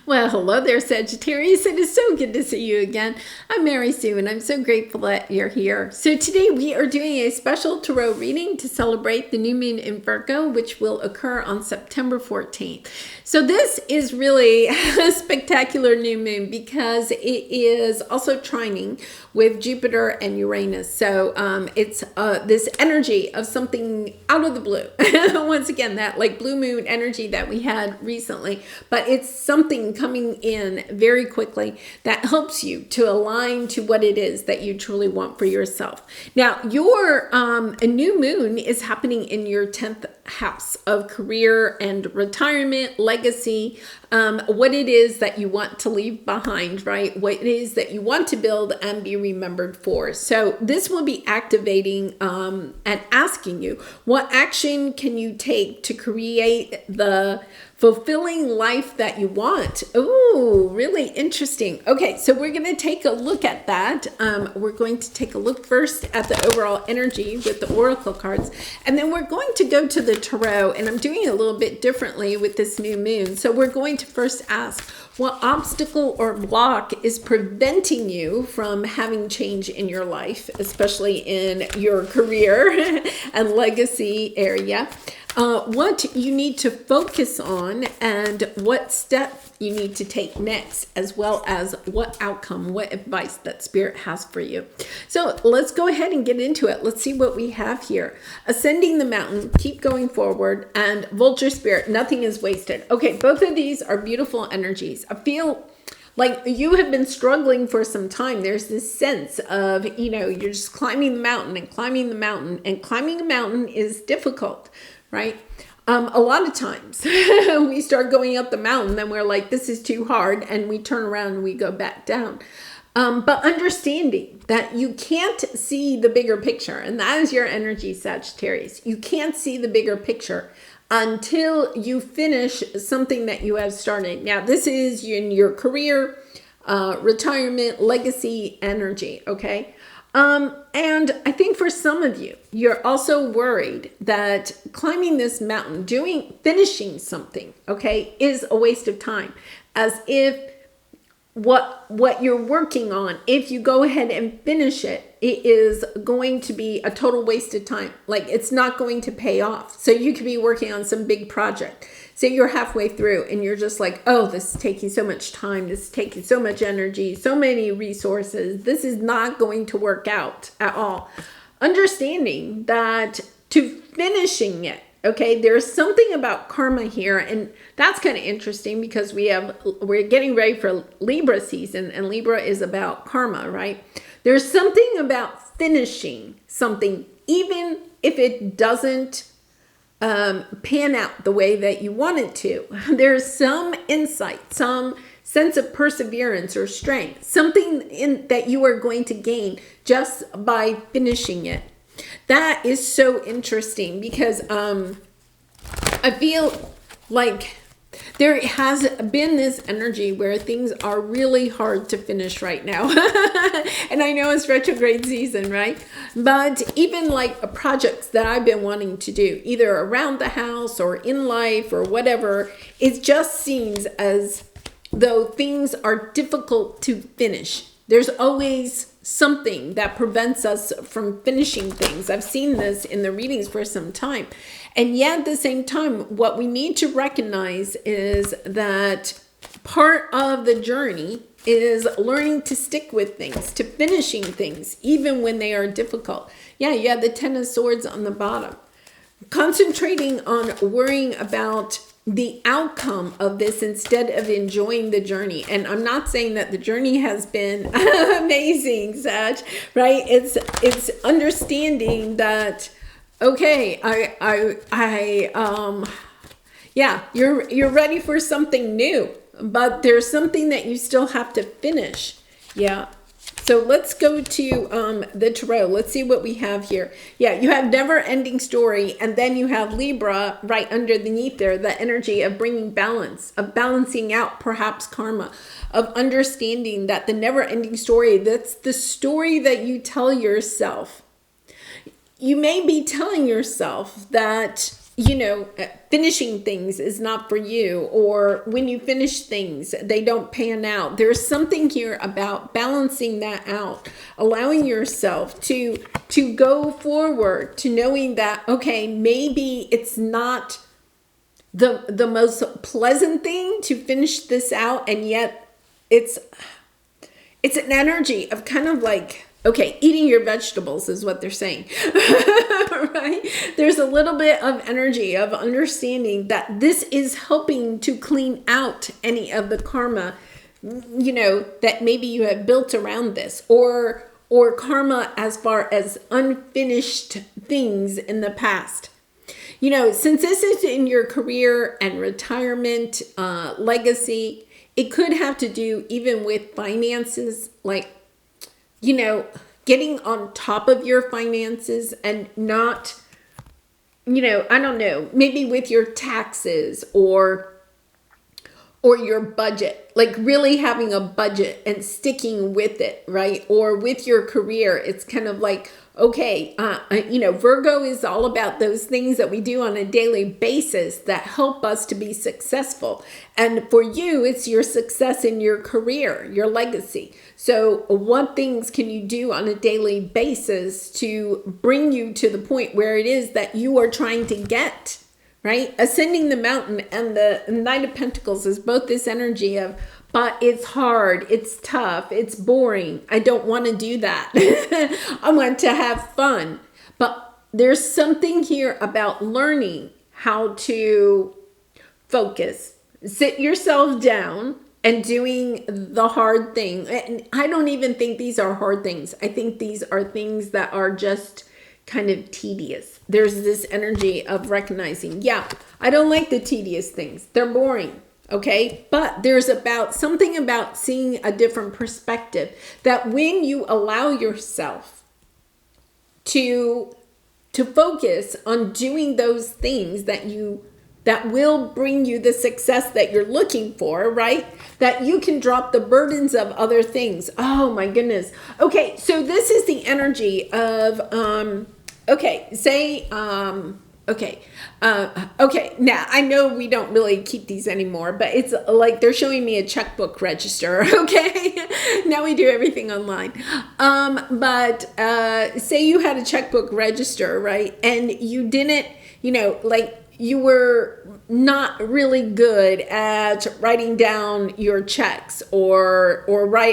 Well, hello there, Sagittarius. It is so good to see you again. I'm Mary Sue, and I'm so grateful that you're here. So today we are doing a special tarot reading to celebrate the new moon in Virgo, which will occur on September 14th. So this is really a spectacular new moon because it is also trining with Jupiter and Uranus. So it's this energy of something out of the blue. Once again, that like blue moon energy that we had recently, but it's something coming in very quickly that helps you to align to what it is that you truly want for yourself. Now, your a new moon is happening in your 10th house of career and retirement, legacy, what it is that you want to leave behind, right? What it is that you want to build and be remembered for. So this will be activating and asking you, what action can you take to create the fulfilling life that you want? Ooh, really interesting. Okay, so we're going to take a look at that. We're going to take a look first at the overall energy with the oracle cards, and then we're going to go to the tarot, and I'm doing it a little bit differently with this new moon. So we're going to first ask, what obstacle or block is preventing you from having change in your life, especially in your career and legacy area? What you need to focus on and what step you need to take next, as well as what outcome, what advice that Spirit has for you. So let's go ahead and get into it. Let's see what we have here. Ascending the mountain, keep going forward, and Vulture Spirit, nothing is wasted. Okay, both of these are beautiful energies. I feel like you have been struggling for some time. There's this sense of, you're just climbing the mountain and climbing the mountain, and climbing a mountain is difficult, right? A lot of times we start going up the mountain, then we're like, this is too hard, and we turn around and we go back down. But understanding that you can't see the bigger picture, and that is your energy, Sagittarius. You can't see the bigger picture until you finish something that you have started. Now, this is in your career, retirement, legacy energy, okay? And I think for some of you, you're also worried that climbing this mountain, finishing something, okay, is a waste of time. As if what you're working on, if you go ahead and finish it, it is going to be a total waste of time. Like, it's not going to pay off. So you could be working on some big project. Say you're halfway through and you're just like, oh, this is taking so much time. This is taking so much energy, so many resources. This is not going to work out at all. Understanding that to finishing it, okay, there's something about karma here, and that's kind of interesting because we're getting ready for Libra season, and Libra is about karma, right? There's something about finishing something, even if it doesn't pan out the way that you want it to. There's some insight, some sense of perseverance or strength, something that you are going to gain just by finishing it. That is so interesting because I feel like there has been this energy where things are really hard to finish right now. And I know it's retrograde season, right? But even like projects that I've been wanting to do, either around the house or in life or whatever, it just seems as though things are difficult to finish. There's always something that prevents us from finishing things. I've seen this in the readings for some time. And yet at the same time, what we need to recognize is that part of the journey is learning to stick with things, to finishing things, even when they are difficult. Yeah, you have the Ten of Swords on the bottom. Concentrating on worrying about the outcome of this instead of enjoying the journey. And I'm not saying that the journey has been amazing, Sag, right? It's understanding that, okay, yeah, you're ready for something new, but there's something that you still have to finish. Yeah. So let's go to the tarot. Let's see what we have here. Yeah, you have never-ending story, and then you have Libra right underneath there, the energy of bringing balance, of balancing out perhaps karma, of understanding that the never-ending story, that's the story that you tell yourself. You may be telling yourself that finishing things is not for you, or when you finish things, they don't pan out. There's something here about balancing that out, allowing yourself to go forward, to knowing that, okay, maybe it's not the most pleasant thing to finish this out, and yet it's an energy of kind of like, okay, eating your vegetables is what they're saying, right? There's a little bit of energy of understanding that this is helping to clean out any of the karma, that maybe you have built around this, or karma as far as unfinished things in the past. Since this is in your career and retirement, legacy, it could have to do even with finances, like, getting on top of your finances and not, I don't know, maybe with your taxes or your budget, like really having a budget and sticking with it, right? Or with your career, it's kind of like, okay, Virgo is all about those things that we do on a daily basis that help us to be successful. And for you, it's your success in your career, your legacy. So what things can you do on a daily basis to bring you to the point where it is that you are trying to get? Right? Ascending the mountain and the Knight of Pentacles is both this energy of, but it's hard, it's tough, it's boring. I don't want to do that. I want to have fun. But there's something here about learning how to focus, sit yourself down and doing the hard thing. And I don't even think these are hard things. I think these are things that are just kind of tedious. There's this energy of recognizing, yeah, I don't like the tedious things. They're boring. Okay. But there's something about seeing a different perspective, that when you allow yourself to focus on doing those things that will bring you the success that you're looking for, right? That you can drop the burdens of other things. Oh my goodness. Okay, so this is the energy of, now I know we don't really keep these anymore, but it's like they're showing me a checkbook register, okay? Now we do everything online. But say you had a checkbook register, right? And you didn't, you were not really good at writing down your checks, or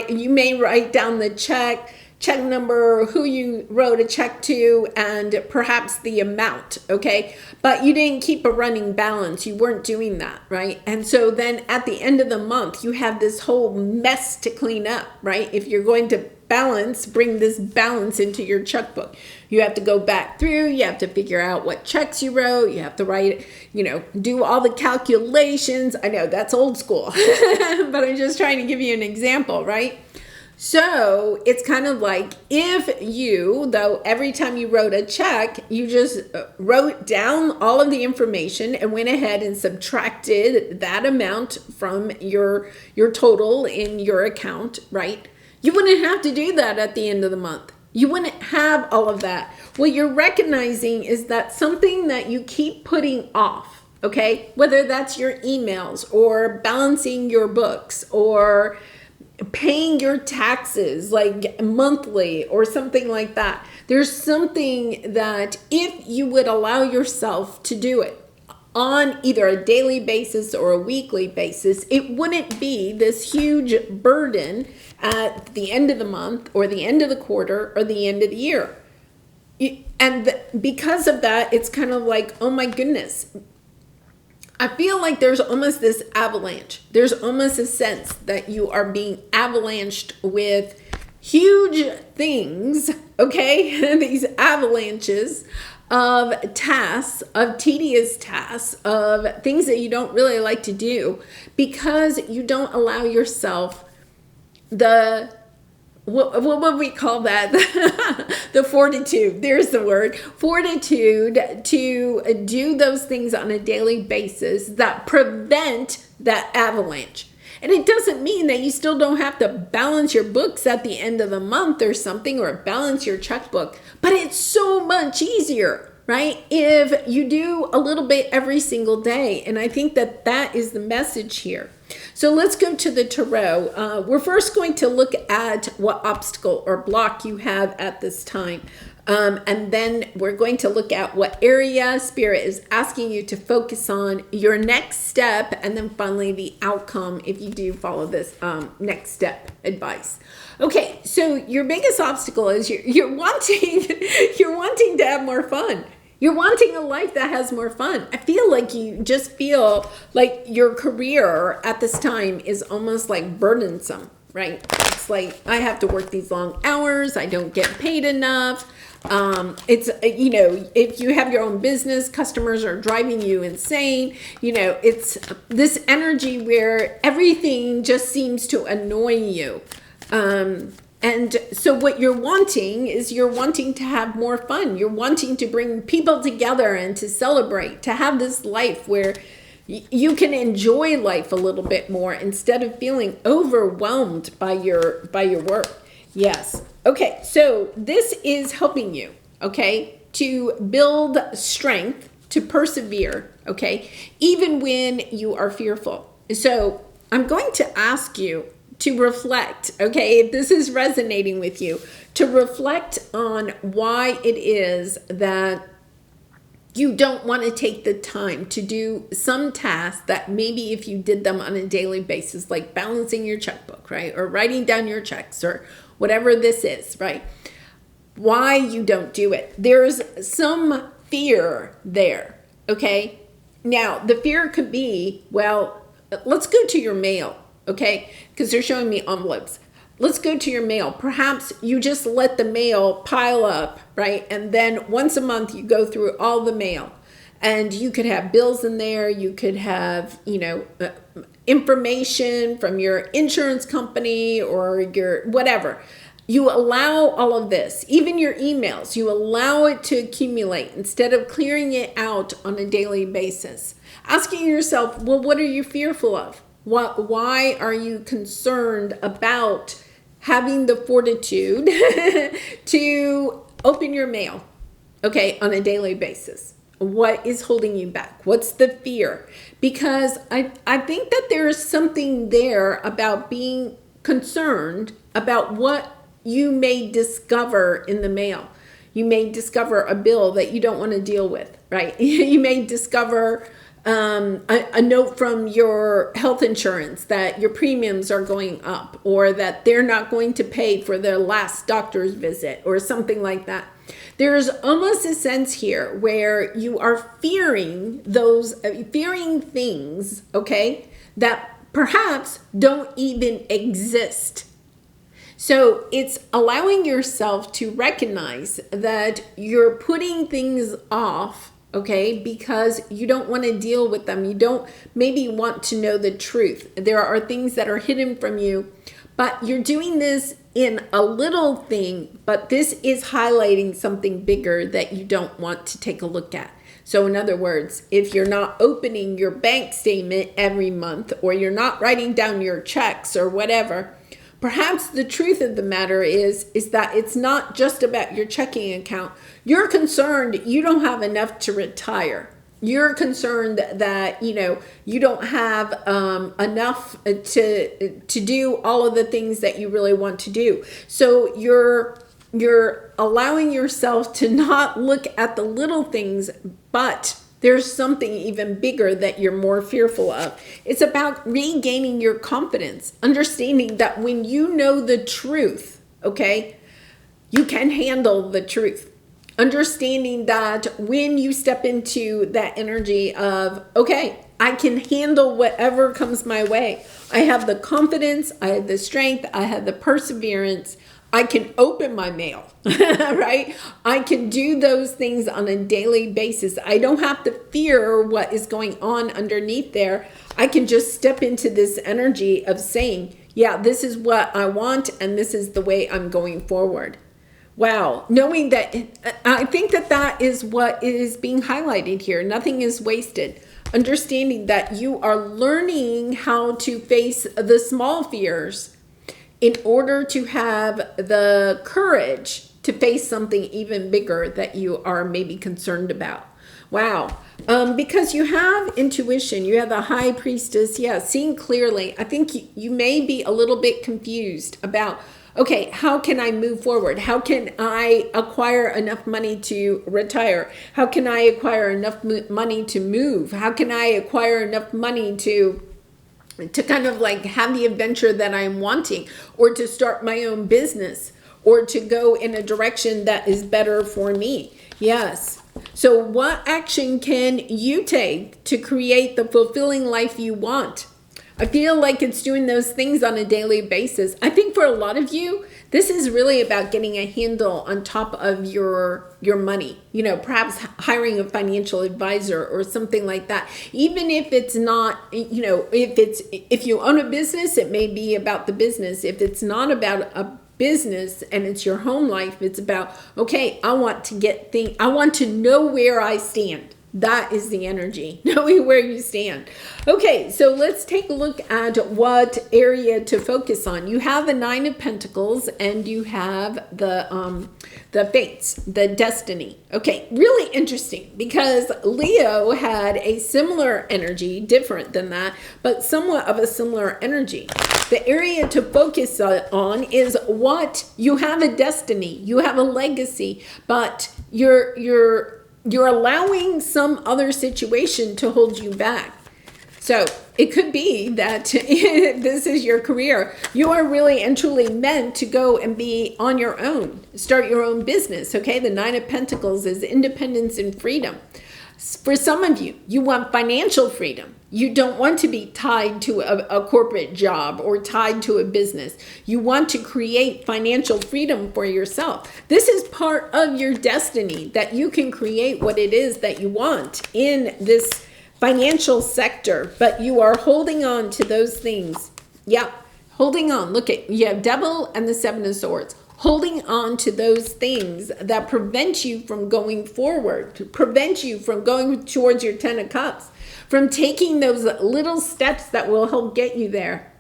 you may write down the check number, who you wrote a check to, and perhaps the amount, okay? But you didn't keep a running balance. You weren't doing that, right? And so then at the end of the month, you have this whole mess to clean up, right? If you're going to bring this balance into your checkbook, you have to go back through, you have to figure out what checks you wrote, you have to write, do all the calculations. I know that's old school, but I'm just trying to give you an example, right? So it's kind of like if you, though, every time you wrote a check, you just wrote down all of the information and went ahead and subtracted that amount from your total in your account, right? You wouldn't have to do that at the end of the month. You wouldn't have all of that. What you're recognizing is that something that you keep putting off, okay? Whether that's your emails or balancing your books or paying your taxes like monthly or something like that. There's something that if you would allow yourself to do it on either a daily basis or a weekly basis, it wouldn't be this huge burden at the end of the month or the end of the quarter or the end of the year. And because of that, it's kind of like, oh my goodness, I feel like there's almost this avalanche. There's almost a sense that you are being avalanched with huge things, okay? These avalanches of tasks, of tedious tasks, of things that you don't really like to do because you don't allow yourself what would we call that? The fortitude. There's the word. Fortitude to do those things on a daily basis that prevent that avalanche. And it doesn't mean that you still don't have to balance your books at the end of the month or something, or balance your checkbook, but it's so much easier. right? If you do a little bit every single day. And I think that that is the message here. So let's go to the tarot. We're first going to look at what obstacle or block you have at this time. And then we're going to look at what area Spirit is asking you to focus on, your next step, and then finally the outcome if you do follow this next step advice. Okay, so your biggest obstacle is you're wanting to have more fun. You're wanting a life that has more fun. I feel like you just feel like your career at this time is almost like burdensome, right? It's like, I have to work these long hours. I don't get paid enough. It's, you know, if you have your own business, customers are driving you insane. You know, it's this energy where everything just seems to annoy you. And so what you're wanting is you're wanting to have more fun. You're wanting to bring people together and to celebrate, to have this life where you can enjoy life a little bit more instead of feeling overwhelmed by your work. Yes. Okay. So this is helping you, okay, to build strength, to persevere, okay, even when you are fearful. So I'm going to ask you to reflect, okay, if this is resonating with you, to reflect on why it is that you don't want to take the time to do some tasks that maybe if you did them on a daily basis, like balancing your checkbook, right? Or writing down your checks or whatever this is, right? Why you don't do it. There's some fear there, okay? Now, the fear could be, well, let's go to your mail. Okay, because they're showing me envelopes. Let's go to your mail. Perhaps you just let the mail pile up, right? And then once a month you go through all the mail. And you could have bills in there. You could have, you know, information from your insurance company or your whatever. You allow all of this, even your emails, you allow it to accumulate instead of clearing it out on a daily basis. Asking yourself, well, what are you fearful of? Why are you concerned about having the fortitude to open your mail, okay, on a daily basis? What is holding you back? What's the fear? Because I think that there is something there about being concerned about what you may discover in the mail. You may discover a bill that you don't want to deal with, right? You may discover a note from your health insurance that your premiums are going up or that they're not going to pay for their last doctor's visit or something like that. There's almost a sense here where you are fearing things, okay, that perhaps don't even exist. So it's allowing yourself to recognize that you're putting things off, okay, because you don't want to deal with them. You don't maybe want to know the truth. There are things that are hidden from you, but you're doing this in a little thing, but this is highlighting something bigger that you don't want to take a look at. So in other words, if you're not opening your bank statement every month or you're not writing down your checks or whatever, perhaps the truth of the matter is that it's not just about your checking account. You're concerned you don't have enough to retire. You're concerned that, you know, you don't have enough to do all of the things that you really want to do. So you're allowing yourself to not look at the little things, but there's something even bigger that you're more fearful of. It's about regaining your confidence, understanding that when you know the truth, okay, you can handle the truth. Understanding that when you step into that energy of, okay, I can handle whatever comes my way. I have the confidence, I have the strength, I have the perseverance. I can open my mail, right? I can do those things on a daily basis. I don't have to fear what is going on underneath there. I can just step into this energy of saying, yeah, this is what I want and this is the way I'm going forward. Wow. Knowing that, I think that is what is being highlighted here. Nothing is wasted. Understanding that you are learning how to face the small fears in order to have the courage to face something even bigger that you are maybe concerned about. Wow. Because you have intuition, you have the high priestess, yeah, seeing clearly. I think you may be a little bit confused about, okay, how can I move forward? How can I acquire enough money to retire? How can I acquire enough money to move? How can I acquire enough money to kind of like have the adventure that I'm wanting, or to start my own business, or to go in a direction that is better for me? Yes. So what action can you take to create the fulfilling life you want? I feel like it's doing those things on a daily basis. I think for a lot of you, this is really about getting a handle on top of your money. You know, perhaps hiring a financial advisor or something like that. Even if it's not, you know, if you own a business, it may be about the business. If it's not about a business and it's your home life, it's about, okay, I want to know where I stand. That is the energy, knowing where you stand. Okay, so let's take a look at what area to focus on. You have the Nine of Pentacles and you have the Fates, the Destiny. Okay, really interesting because Leo had a similar energy, different than that, but somewhat of a similar energy. The area to focus on is what you have a destiny, you have a legacy, but you're allowing some other situation to hold you back. So it could be that this is your career. You are really and truly meant to go and be on your own, start your own business. Okay, the Nine of Pentacles is independence and freedom. For some of you, you want financial freedom. You don't want to be tied to a corporate job or tied to a business. You want to create financial freedom for yourself. This is part of your destiny, that you can create what it is that you want in this financial sector, but you are holding on to those things. Yeah, holding on. Look at, you have Devil and the Seven of Swords. Holding on to those things that prevent you from going forward, to prevent you from going towards your Ten of Cups, from taking those little steps that will help get you there.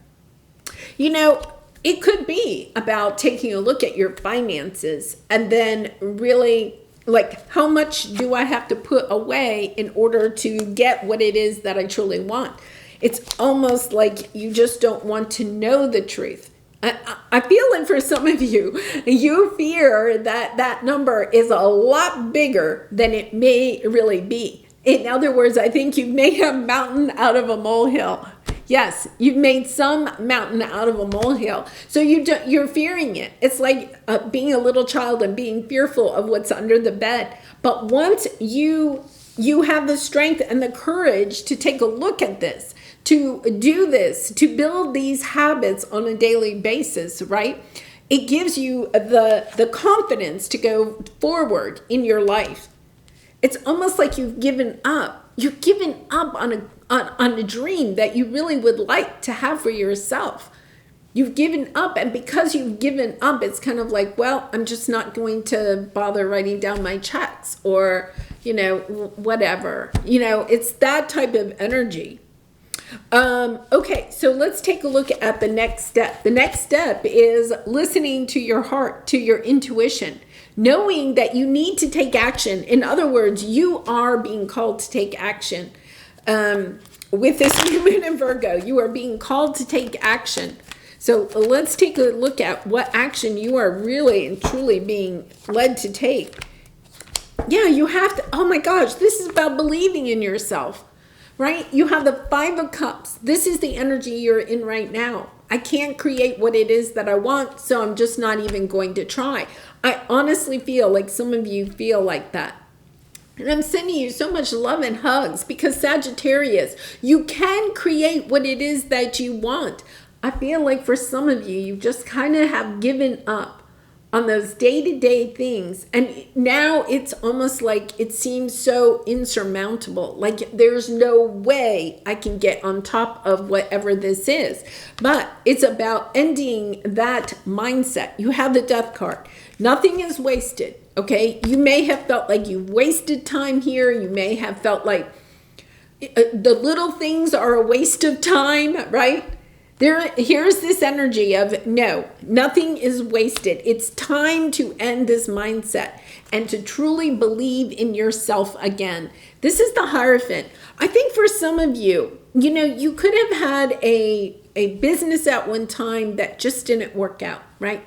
You know, it could be about taking a look at your finances and then really, like, how much do I have to put away in order to get what it is that I truly want? It's almost like you just don't want to know the truth. I feel like for some of you, you fear that that number is a lot bigger than it may really be. In other words, I think you've made a mountain out of a molehill. Yes, you've made some mountain out of a molehill. So you're fearing it. It's like being a little child and being fearful of what's under the bed. But once you have the strength and the courage to take a look at this, to do this, to build these habits on a daily basis, right? It gives you the confidence to go forward in your life. It's almost like you've given up. You've given up on a dream that you really would like to have for yourself. You've given up, and because you've given up, it's kind of like, well, I'm just not going to bother writing down my checks, or, you know, whatever. You know, it's that type of energy. Okay, so let's take a look at the next step. The next step is listening to your heart, to your intuition, knowing that you need to take action. In other words, you are being called to take action. With this new moon in Virgo, you are being called to take action. So let's take a look at what action you are really and truly being led to take. Yeah, you have to, oh my gosh, this is about believing in yourself. Right? You have the Five of Cups. This is the energy you're in right now. I can't create what it is that I want, so I'm just not even going to try. I honestly feel like some of you feel like that. And I'm sending you so much love and hugs because Sagittarius, you can create what it is that you want. I feel like for some of you, you just kind of have given up on those day-to-day things, and now it's almost like it seems so insurmountable, like there's no way I can get on top of whatever this is. But it's about ending that mindset. You have the Death card. Nothing is wasted. Okay, you may have felt like you wasted time here. You may have felt like the little things are a waste of time, right? Here's this energy of no, nothing is wasted. It's time to end this mindset and to truly believe in yourself again. This is the Hierophant. I think for some of you, you could have had a business at one time that just didn't work out, right?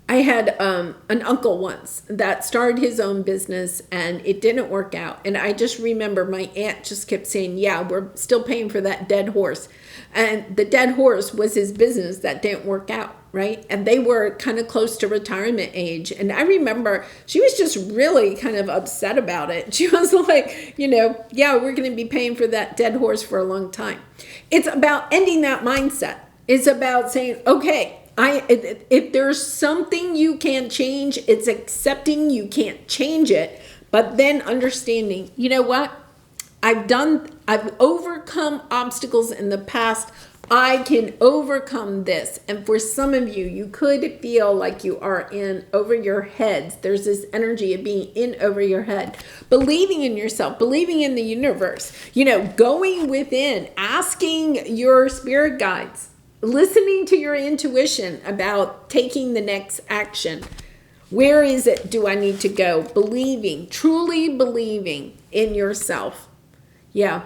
I had an uncle once that started his own business and it didn't work out. And I just remember my aunt just kept saying, yeah, we're still paying for that dead horse. And the dead horse was his business that didn't work out, right? And they were kind of close to retirement age. And I remember she was just really kind of upset about it. She was like, yeah, we're going to be paying for that dead horse for a long time. It's about ending that mindset. It's about saying, okay, if there's something you can't change, it's accepting you can't change it, but then understanding, you know what? I've overcome obstacles in the past. I can overcome this. And for some of you, you could feel like you are in over your heads. There's this energy of being in over your head, believing in yourself, believing in the universe, going within, asking your spirit guides, listening to your intuition about taking the next action. Where is it do I need to go? Believing, truly believing in yourself. Yeah.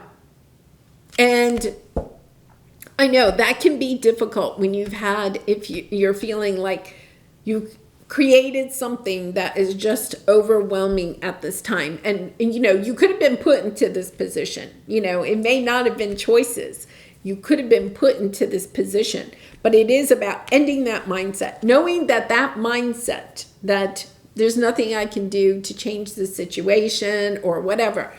And I know that can be difficult when if you're feeling like you created something that is just overwhelming at this time. And you could have been put into this position. It may not have been choices. You could have been put into this position, but it is about ending that mindset, knowing that mindset, that there's nothing I can do to change the situation or whatever.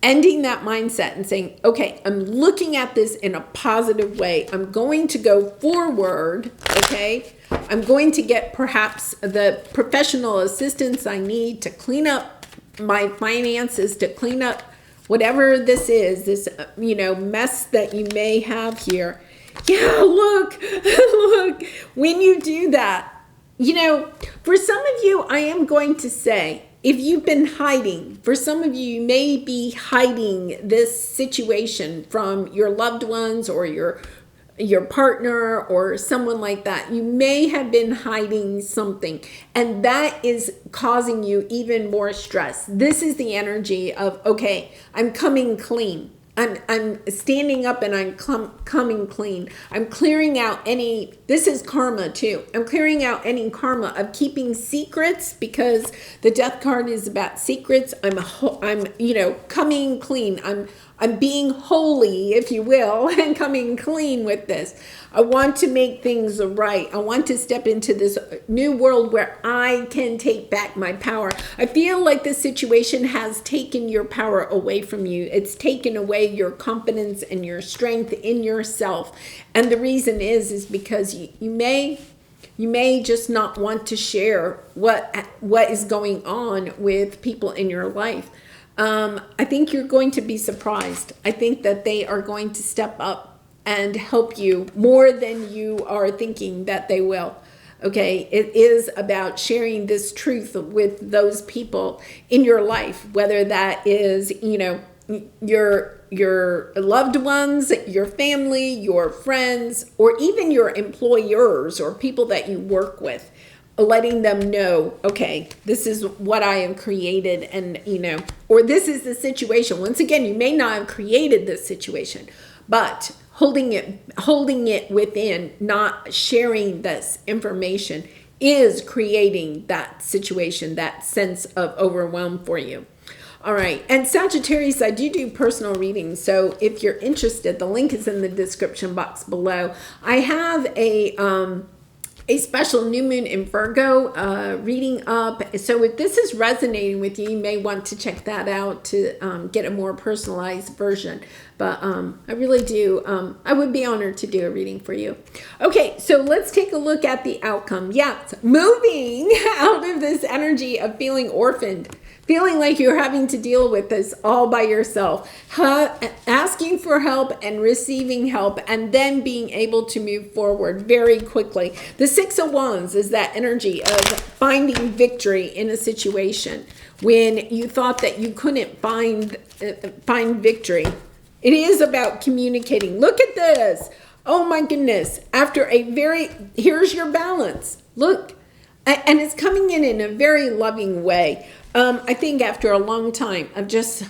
Ending that mindset and saying, okay, I'm looking at this in a positive way. I'm going to go forward, okay? I'm going to get perhaps the professional assistance I need to clean up my finances, to clean up whatever this is, this, mess that you may have here. Yeah, look, when you do that, for some of you, I am going to say, if you've been hiding, for some of you, you may be hiding this situation from your loved ones or your partner or someone like that. You may have been hiding something, and that is causing you even more stress. This is the energy of, okay, I'm coming clean. I'm standing up and I'm coming clean. I'm clearing out this is karma too. I'm clearing out any karma of keeping secrets, because the death card is about secrets. I'm coming clean. I'm being holy, if you will, and coming clean with this. I want to make things right. I want to step into this new world where I can take back my power. I feel like this situation has taken your power away from you. It's taken away your confidence and your strength in yourself. And the reason is because you may just not want to share what is going on with people in your life. I think you're going to be surprised. I think that they are going to step up and help you more than you are thinking that they will. Okay, it is about sharing this truth with those people in your life, whether that is, your loved ones, your family, your friends, or even your employers or people that you work with. Letting them know, okay, this is what I have created, and or this is the situation. Once again, you may not have created this situation, but holding it within, not sharing this information, is creating that situation, that sense of overwhelm for you. All right, and Sagittarius, I do personal readings, so if you're interested, the link is in the description box below. I have a special new moon in Virgo reading up. So if this is resonating with you, you may want to check that out to get a more personalized version. But I really do. I would be honored to do a reading for you. Okay, so let's take a look at the outcome. Yeah, moving out of this energy of feeling orphaned, feeling like you're having to deal with this all by yourself, asking for help and receiving help, and then being able to move forward very quickly. The Six of Wands is that energy of finding victory in a situation when you thought that you couldn't find victory. It is about communicating. Look at this. Oh my goodness. Here's your balance. Look, and it's coming in a very loving way. I think after a long time of just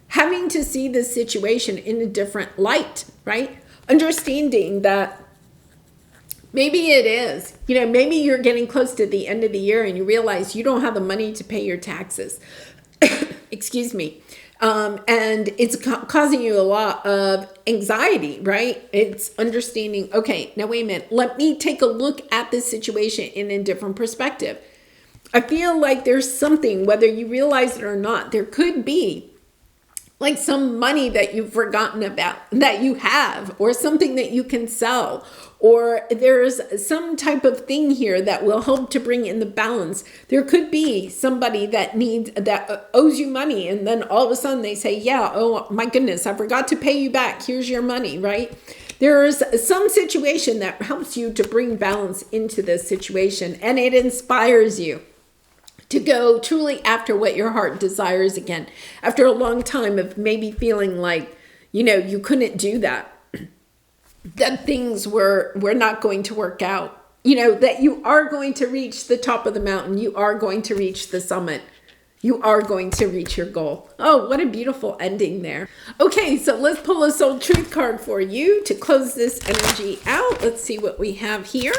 having to see this situation in a different light, right? Understanding that maybe it is, maybe you're getting close to the end of the year and you realize you don't have the money to pay your taxes. Excuse me. And it's causing you a lot of anxiety, right? It's understanding, okay, now wait a minute. Let me take a look at this situation in a different perspective. I feel like there's something, whether you realize it or not, there could be like some money that you've forgotten about that you have, or something that you can sell, or there's some type of thing here that will help to bring in the balance. There could be somebody that owes you money, and then all of a sudden they say, yeah, oh my goodness, I forgot to pay you back. Here's your money, right? There's some situation that helps you to bring balance into this situation, and it inspires you to go truly after what your heart desires again. After a long time of maybe feeling like, you couldn't do that, that things were not going to work out, that you are going to reach the top of the mountain. You are going to reach the summit. You are going to reach your goal. Oh, what a beautiful ending there. Okay, so let's pull a soul truth card for you to close this energy out. Let's see what we have here.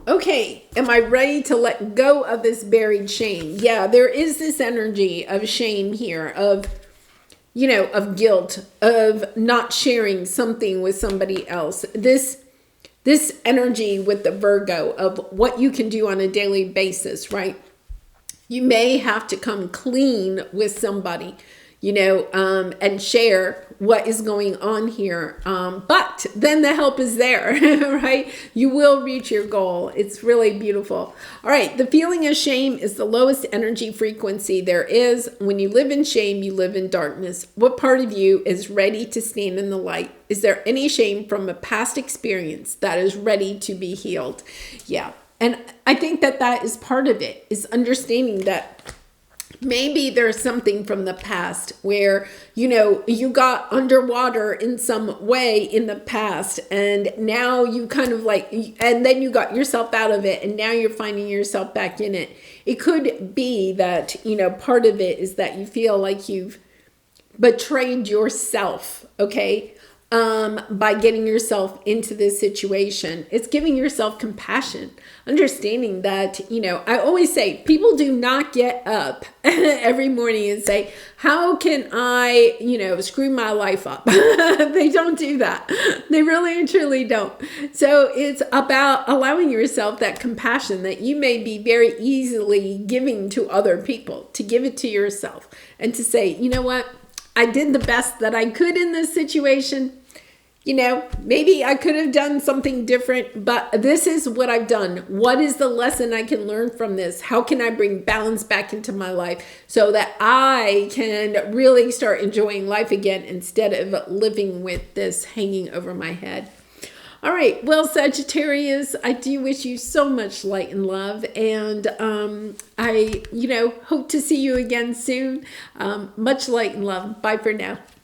Okay, am I ready to let go of this buried shame? Yeah, there is this energy of shame here, of guilt, of not sharing something with somebody else. This energy with the Virgo of what you can do on a daily basis, right? You may have to come clean with somebody, and share what is going on here. But then the help is there, right? You will reach your goal. It's really beautiful. All right. The feeling of shame is the lowest energy frequency there is. When you live in shame, you live in darkness. What part of you is ready to stand in the light? Is there any shame from a past experience that is ready to be healed? Yeah. And I think that is part of it, is understanding that maybe there's something from the past where, you got underwater in some way in the past, and now you kind of and then you got yourself out of it, and now you're finding yourself back in it. It could be that, part of it is that you feel like you've betrayed yourself, okay? By getting yourself into this situation. It's giving yourself compassion, understanding that, I always say people do not get up every morning and say, how can I, screw my life up? They don't do that. They really and truly don't. So it's about allowing yourself that compassion that you may be very easily giving to other people, to give it to yourself and to say, you know what? I did the best that I could in this situation. Maybe I could have done something different, but this is what I've done. What is the lesson I can learn from this? How can I bring balance back into my life so that I can really start enjoying life again instead of living with this hanging over my head? All right. Well, Sagittarius, I do wish you so much light and love. And I, hope to see you again soon. Much light and love. Bye for now.